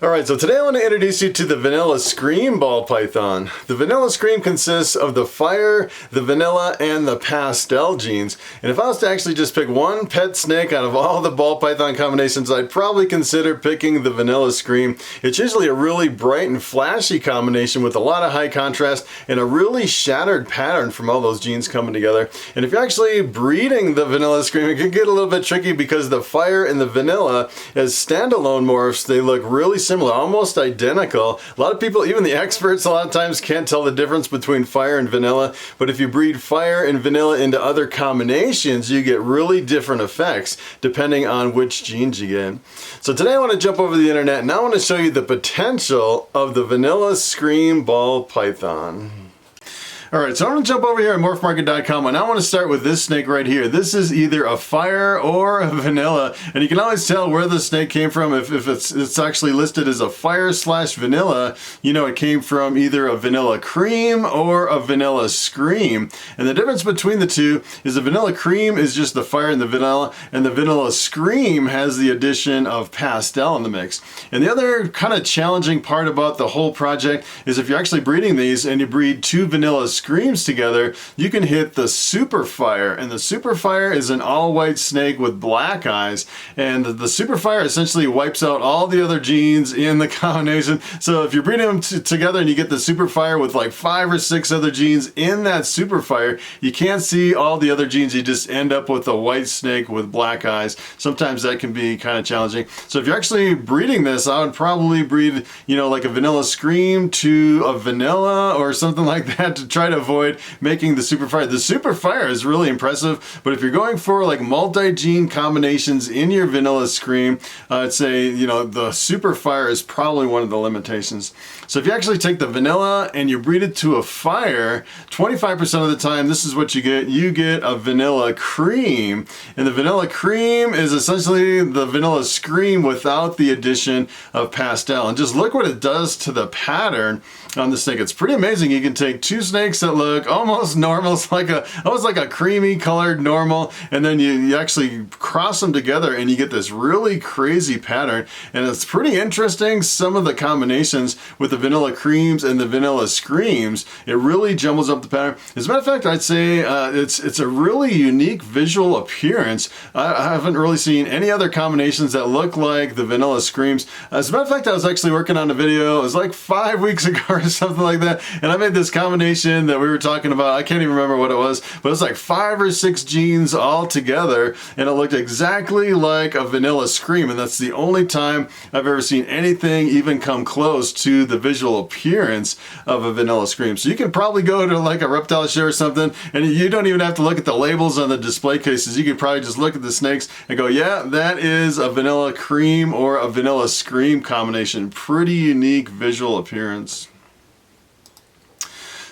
Alright, so today I want to introduce you to the Vanilla Scream ball python. The Vanilla Scream consists of the Fire, the Vanilla, and the Pastel genes. And if I was to actually just pick one pet snake out of all the ball python combinations, I'd probably consider picking the Vanilla Scream. It's usually a really bright and flashy combination with a lot of high contrast and a really shattered pattern from all those genes coming together. And if you're actually breeding the Vanilla Scream, it can get a little bit tricky because the Fire and the Vanilla, as standalone morphs, they look really similar, almost identical. A lot of people, even the experts, a lot of times can't tell the difference between Fire and Vanilla, but if you breed Fire and Vanilla into other combinations, you get really different effects depending on which genes you get. So today I want to jump over the internet and I want to show you the potential of the Vanilla Scream ball python. Alright, so I'm going to jump over here at Morphmarket.com and I want to start with this snake right here. This is either a Fire or a Vanilla, and you can always tell where the snake came from. If it's actually listed as a Fire/Vanilla, you know it came from either a Vanilla Cream or a Vanilla Scream. And the difference between the two is the Vanilla Cream is just the Fire and the Vanilla Scream has the addition of Pastel in the mix. And the other kind of challenging part about the whole project is if you're actually breeding these and you breed two Vanilla Screams together, you can hit the Super Fire, and the Super Fire is an all-white snake with black eyes, and the Super Fire essentially wipes out all the other genes in the combination. So if you're breeding them together and you get the Super Fire with like 5 or 6 other genes in that Super Fire, you can't see all the other genes. You just end up with a white snake with black eyes. Sometimes that can be kind of challenging. So if you're actually breeding this, I would probably breed, you know, like a Vanilla Scream to a Vanilla or something like that to try to avoid making the Super Fire. The Super Fire is really impressive, but if you're going for like multi-gene combinations in your Vanilla Scream, I'd say, you know, the Super Fire is probably one of the limitations. So if you actually take the Vanilla and you breed it to a Fire, 25% of the time, this is what you get. You get a Vanilla Cream, and the Vanilla Cream is essentially the Vanilla Scream without the addition of Pastel. And just look what it does to the pattern on the snake. It's pretty amazing. You can take two snakes that look almost normal, it's like almost like a creamy colored normal, and then you actually cross them together and you get this really crazy pattern, and it's pretty interesting. Some of the combinations with the Vanilla Creams and the Vanilla Screams, it really jumbles up the pattern. As a matter of fact, I'd say it's a really unique visual appearance. I haven't really seen any other combinations that look like the Vanilla Screams. As a matter of fact, I was actually working on a video, it was like 5 weeks ago or something like that, and I made this combination that we were talking about. I can't even remember what it was, but it was like 5 or 6 genes all together, and it looked exactly like a Vanilla Scream, and that's the only time I've ever seen anything even come close to the visual appearance of a Vanilla Scream. So you can probably go to like a reptile show or something, and you don't even have to look at the labels on the display cases. You could probably just look at the snakes and go, yeah, that is a Vanilla Cream or a Vanilla Scream combination. Pretty unique visual appearance.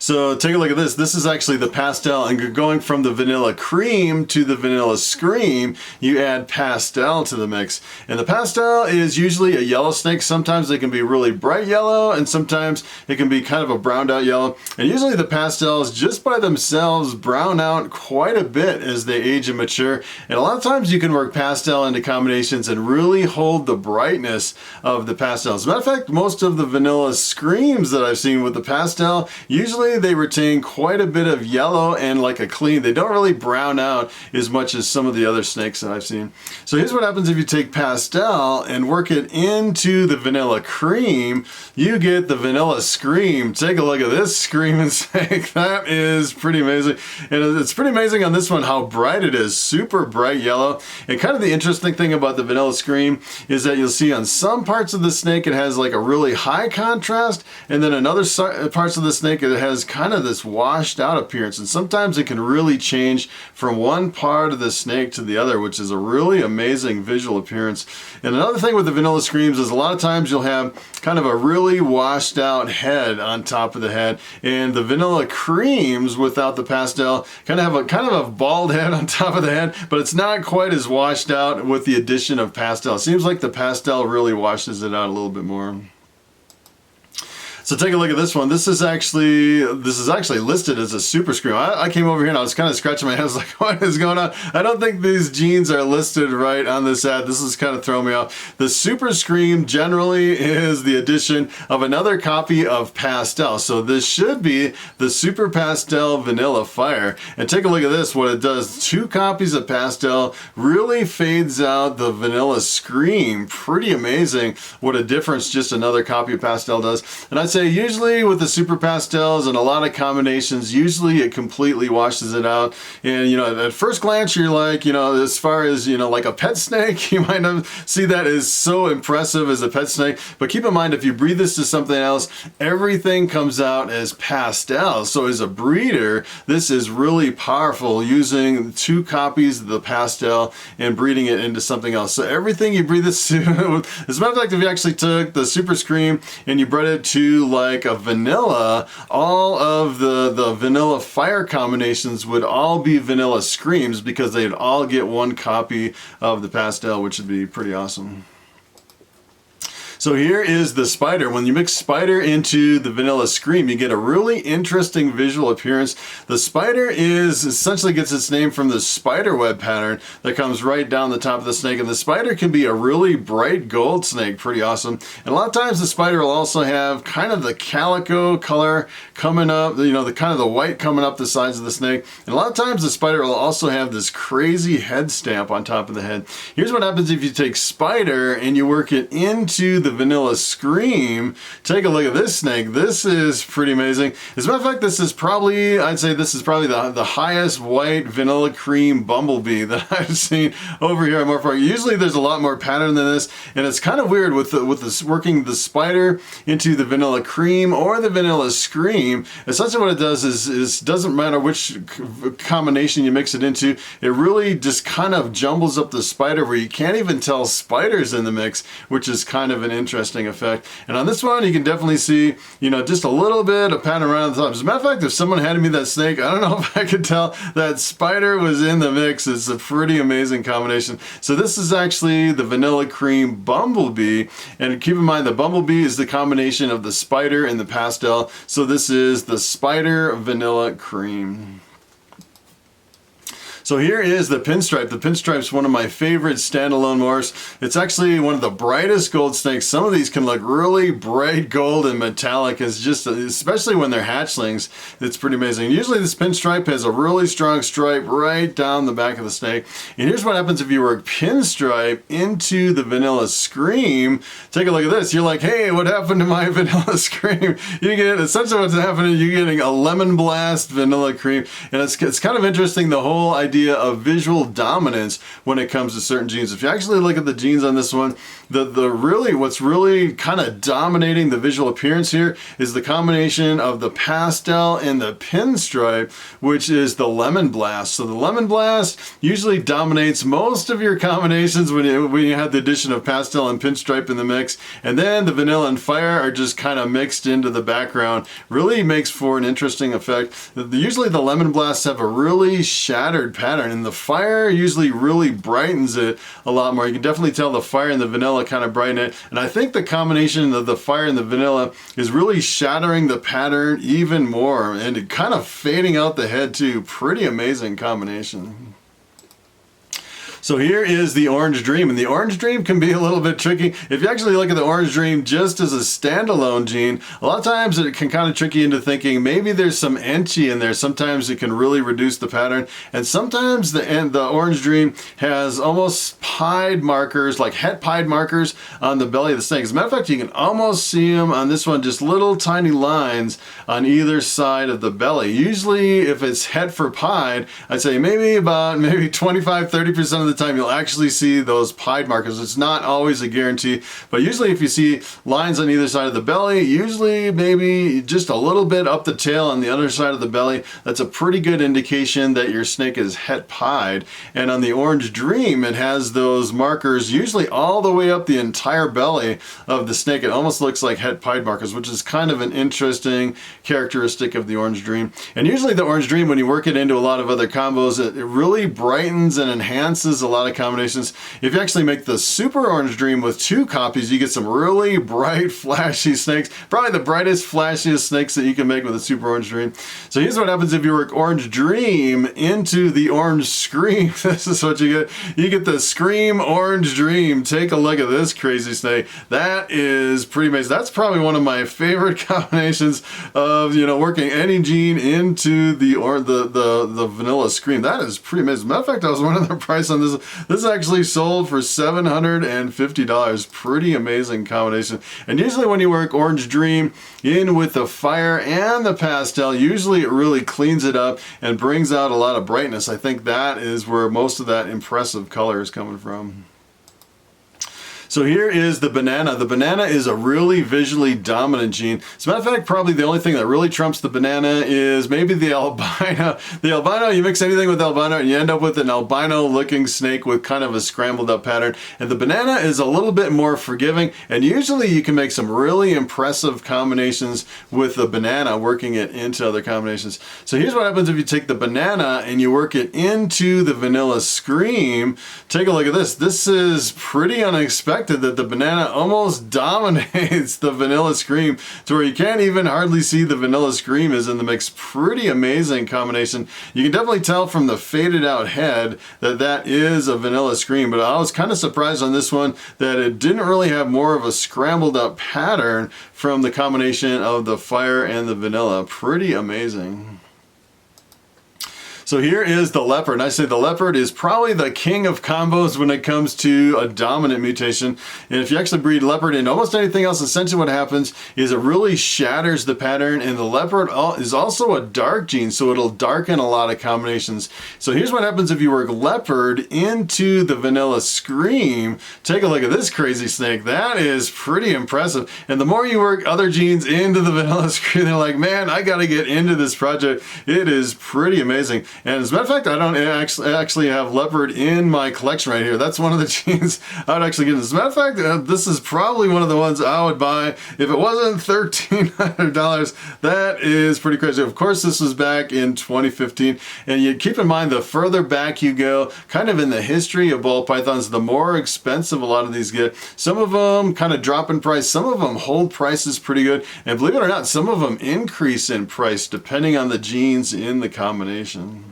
So take a look at this. This is actually the Pastel, and you're going from the Vanilla Cream to the Vanilla Scream. You add Pastel to the mix, and the Pastel is usually a yellow snake. Sometimes they can be really bright yellow, and sometimes it can be kind of a browned out yellow. And usually the Pastels just by themselves brown out quite a bit as they age and mature. And a lot of times you can work Pastel into combinations and really hold the brightness of the Pastel. As a matter of fact, most of the Vanilla Screams that I've seen with the Pastel, usually they retain quite a bit of yellow and like a clean. They don't really brown out as much as some of the other snakes that I've seen. So here's what happens if you take Pastel and work it into the Vanilla Cream. You get the Vanilla Scream. Take a look at this screaming snake. That is pretty amazing. And it's pretty amazing on this one how bright it is. Super bright yellow. And kind of the interesting thing about the Vanilla Scream is that you'll see on some parts of the snake it has like a really high contrast, and then in other parts of the snake it has kind of this washed out appearance, and sometimes it can really change from one part of the snake to the other, which is a really amazing visual appearance. And another thing with the Vanilla Screams is a lot of times you'll have kind of a really washed out head on top of the head, and the Vanilla Creams without the Pastel kind of have a bald head on top of the head, but it's not quite as washed out with the addition of Pastel. It seems like the Pastel really washes it out a little bit more. So take a look at this one. This is actually listed as a super scream. I came over here and I was kind of scratching my head. I was like, what is going on? I don't think these jeans are listed right on this ad. This is kind of throwing me off. The super scream generally is the addition of another copy of Pastel. So this should be the Super Pastel Vanilla Fire. And take a look at this. What it does, 2 copies of Pastel really fades out the Vanilla Scream. Pretty amazing what a difference just another copy of Pastel does. And I'd say usually with the Super Pastels and a lot of combinations, usually it completely washes it out. And, you know, at first glance, you're like, you know, as far as, you know, like a pet snake, you might not see that as so impressive as a pet snake. But keep in mind, if you breed this to something else, everything comes out as pastel. So as a breeder, this is really powerful, using 2 copies of the Pastel and breeding it into something else. So everything you breed this to, as a matter of fact, if you actually took the Super Scream and you bred it to like a vanilla, all of the vanilla fire combinations would all be vanilla screams, because they'd all get 1 copy of the Pastel, which would be pretty awesome. So here is the spider. When you mix spider into the Vanilla Scream, you get a really interesting visual appearance. The spider essentially gets its name from the spider web pattern that comes right down the top of the snake. And the spider can be a really bright gold snake, pretty awesome. And a lot of times the spider will also have kind of the calico color coming up, you know, the kind of the white coming up the sides of the snake. And a lot of times the spider will also have this crazy head stamp on top of the head. Here's what happens if you take spider and you work it into the Vanilla Scream. Take a look at this snake. This is pretty amazing. As a matter of fact, this is probably, I'd say this is probably the highest white vanilla cream bumblebee that I've seen over here at Morphmarket. Usually there's a lot more pattern than this, and it's kind of weird with this working the spider into the Vanilla Cream or the Vanilla Scream. Essentially what it does is doesn't matter which combination you mix it into, it really just kind of jumbles up the spider where you can't even tell spiders in the mix, which is kind of an interesting effect. And on this one, you can definitely see, you know, just a little bit of pattern around the top. As a matter of fact, if someone handed me that snake, I don't know if I could tell that spider was in the mix. It's a pretty amazing combination. So this is actually the Vanilla Cream Bumblebee. And keep in mind, the Bumblebee is the combination of the spider and the Pastel. So this is the Spider Vanilla Cream. So here is the Pinstripe. The Pinstripe's one of my favorite standalone morphs. It's actually one of the brightest gold snakes. Some of these can look really bright gold and metallic. It's just, especially when they're hatchlings, it's pretty amazing. Usually this Pinstripe has a really strong stripe right down the back of the snake. And here's what happens if you work Pinstripe into the Vanilla Scream. Take a look at this. You're like, hey, what happened to my Vanilla Scream? You get, essentially what's happening, you're getting a Lemon Blast Vanilla Cream. And it's kind of interesting, the whole idea of visual dominance when it comes to certain genes. If you actually look at the genes on this one, what's really kind of dominating the visual appearance here is the combination of the Pastel and the Pinstripe, which is the Lemon Blast. So the Lemon Blast usually dominates most of your combinations when you have the addition of Pastel and Pinstripe in the mix, and then the Vanilla and Fire are just kind of mixed into the background. Really makes for an interesting effect. Usually the Lemon Blasts have a really shattered pattern, and the Fire usually really brightens it a lot more. You can definitely tell the Fire and the Vanilla kind of brighten it, and I think the combination of the Fire and the Vanilla is really shattering the pattern even more and kind of fading out the head too. Pretty amazing combination. So here is the Orange Dream, and the Orange Dream can be a little bit tricky. If you actually look at the Orange Dream just as a standalone gene, a lot of times it can kind of trick you into thinking maybe there's some enchi in there. Sometimes it can really reduce the pattern, and sometimes the Orange Dream has almost pied markers, like het pied markers on the belly of the snake. As a matter of fact, you can almost see them on this one, just little tiny lines on either side of the belly. Usually if it's het for pied, I'd say maybe 25-30% of the time you'll actually see those pied markers. It's not always a guarantee, but usually if you see lines on either side of the belly, usually maybe just a little bit up the tail on the other side of the belly, that's a pretty good indication that your snake is het pied. And on the Orange Dream, it has those markers usually all the way up the entire belly of the snake. It almost looks like het pied markers, which is kind of an interesting characteristic of the Orange Dream. And usually the Orange Dream, when you work it into a lot of other combos, it really brightens and enhances a lot of combinations. If you actually make the super orange dream with 2 copies, you get some really bright, flashy snakes. Probably the brightest, flashiest snakes that you can make with a super orange dream. So here's what happens if you work orange dream into the orange scream. This is what you get. You get the scream orange dream. Take a look at this crazy snake. That is pretty amazing. That's probably one of my favorite combinations of, you know, working any gene into the vanilla scream. That is pretty amazing. Matter of fact, I was wondering the price on this. This actually sold for $750. Pretty amazing combination. And usually when you work orange dream in with the fire and the pastel, usually it really cleans it up and brings out a lot of brightness. I think that is where most of that impressive color is coming from. So here is the banana. The banana is a really visually dominant gene. As a matter of fact, probably the only thing that really trumps the banana is maybe the albino. The albino, you mix anything with albino and you end up with an albino looking snake with kind of a scrambled up pattern. And the banana is a little bit more forgiving, and usually you can make some really impressive combinations with the banana, working it into other combinations. So here's what happens if you take the banana and you work it into the vanilla scream. Take a look at this. This is pretty unexpected that the banana almost dominates the vanilla scream to where you can't even hardly see the vanilla scream is in the mix. Pretty amazing combination. You can definitely tell from the faded out head that that is a vanilla scream, but I was kind of surprised on this one that it didn't really have more of a scrambled up pattern from the combination of the fire and the vanilla. Pretty amazing. So here is the leopard, and I say the leopard is probably the king of combos when it comes to a dominant mutation. And if you actually breed leopard into almost anything else, essentially what happens is it really shatters the pattern, and the leopard is also a dark gene, so it'll darken a lot of combinations. So here's what happens if you work leopard into the vanilla scream. Take a look at this crazy snake. That is pretty impressive. And the more you work other genes into the vanilla scream, they're like, man, I gotta get into this project. It is pretty amazing. And as a matter of fact, I don't actually have leopard in my collection right here. That's one of the genes I would actually get. As a matter of fact, this is probably one of the ones I would buy if it wasn't $1,300. That is pretty crazy. Of course, this was back in 2015. And you keep in mind, the further back you go, kind of in the history of ball pythons, the more expensive a lot of these get. Some of them kind of drop in price. Some of them hold prices pretty good. And believe it or not, some of them increase in price depending on the genes in the combination.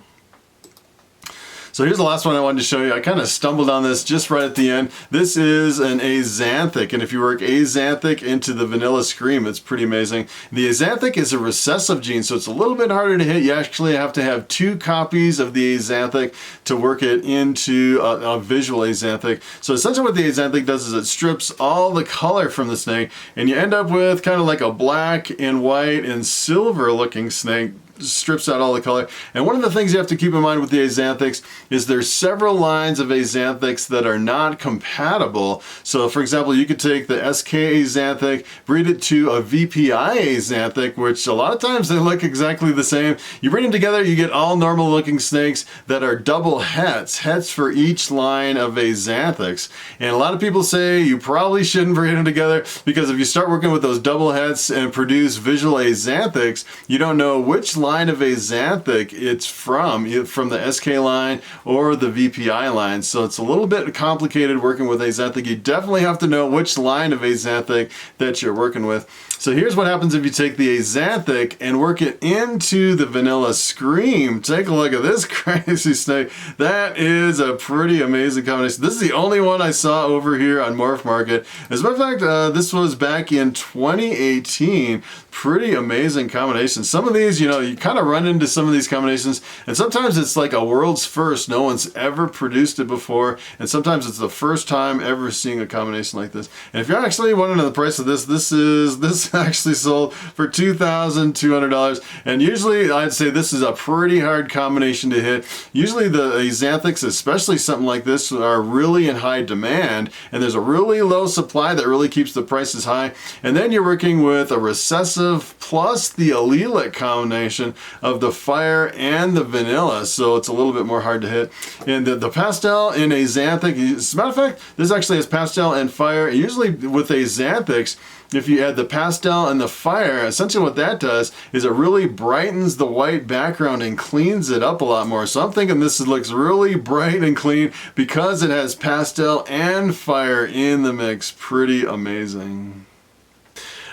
So here's the last one I wanted to show you. I kind of stumbled on this just right at the end. This is an Azathic, and if you work Azathic into the vanilla scream, it's pretty amazing. The Azathic is a recessive gene, so it's a little bit harder to hit. You actually have to have 2 copies of the Azathic to work it into a visual Azathic. So essentially what the Azathic does is it strips all the color from the snake, and you end up with kind of like a black and white and silver looking snake. Strips out all the color. And one of the things you have to keep in mind with the Azathics is there's several lines of Azathics that are not compatible. So for example, you could take the SK Azathic, breed it to a VPI Azathic, which a lot of times they look exactly the same. You breed them together, you get all normal looking snakes that are double hets for each line of Azathics. And a lot of people say you probably shouldn't breed them together because if you start working with those double hets and produce visual Azathics, you don't know which line of Azathic it's from the SK line or the VPI line. So it's a little bit complicated working with Azathic. You definitely have to know which line of Azathic that you're working with. So here's what happens if you take the Azathic and work it into the vanilla scream. Take a look at this crazy snake. That is a pretty amazing combination. This is the only one I saw over here on Morphmarket. As a matter of fact, this was back in 2018. Pretty amazing combination. Some of these, you know, you kind of run into some of these combinations, and sometimes it's like a world's first. No one's ever produced it before, and sometimes it's the first time ever seeing a combination like this. And if you're actually wondering the price of this, this actually sold for $2,200. And usually I'd say this is a pretty hard combination to hit. Usually the Azathics, especially something like this, are really in high demand, and there's a really low supply that really keeps the prices high. And then you're working with a recessive plus the allelic combination. combination of the fire and the vanilla, so it's a little bit more hard to hit. And the pastel in Azathic, as a matter of fact, this actually has pastel and fire. Usually with Azathics, if you add the pastel and the fire, essentially what that does is it really brightens the white background and cleans it up a lot more. So I'm thinking this looks really bright and clean because it has pastel and fire in the mix. Pretty amazing.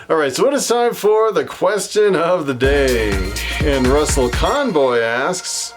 Alright, so it is time for the question of the day. And Russell Conboy asks,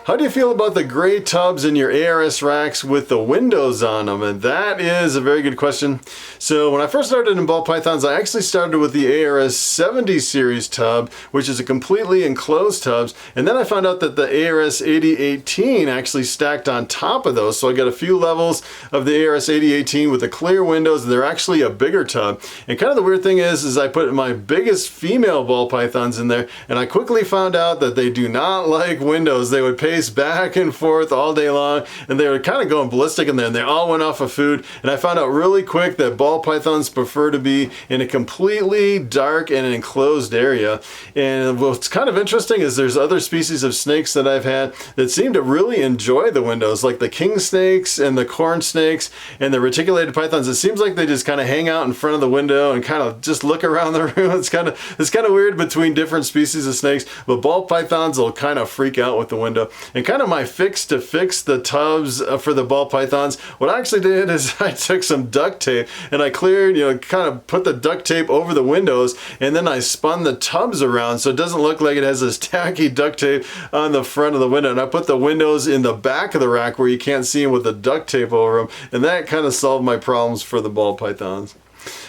how do you feel about the gray tubs in your ARS racks with the windows on them? And that is a very good question. So when I first started in ball pythons, I actually started with the ARS 70 series tub, which is a completely enclosed tubs. And then I found out that the ARS 8018 actually stacked on top of those. So I got a few levels of the ARS 8018 with the clear windows, and they're actually a bigger tub. And kind of the weird thing is I put my biggest female ball pythons in there, and I quickly found out that they do not like windows. They would pace back and forth all day long, and they were kind of going ballistic in there, and they all went off of food. And I found out really quick that ball pythons prefer to be in a completely dark and enclosed area. And what's kind of interesting is there's other species of snakes that I've had that seem to really enjoy the windows, like the king snakes and the corn snakes and the reticulated pythons. It seems like they just kind of hang out in front of the window and kind of just look around the room. It's kind of weird between different species of snakes, but ball pythons will kind of freak out with the window. And kind of my fix to fix the tubs for the ball pythons, what I actually did is I took some duct tape and I cleared, kind of put the duct tape over the windows, and then I spun the tubs around so it doesn't look like it has this tacky duct tape on the front of the window. And I put the windows in the back of the rack where you can't see them with the duct tape over them, and that kind of solved my problems for the ball pythons.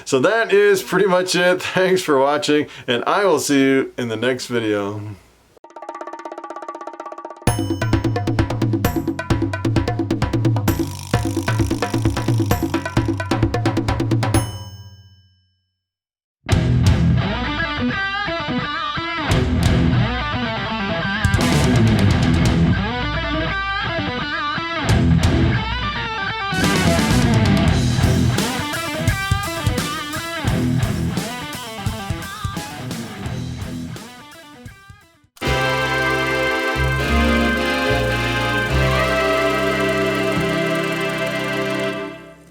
So that is pretty much it. Thanks for watching, and I will see you in the next video.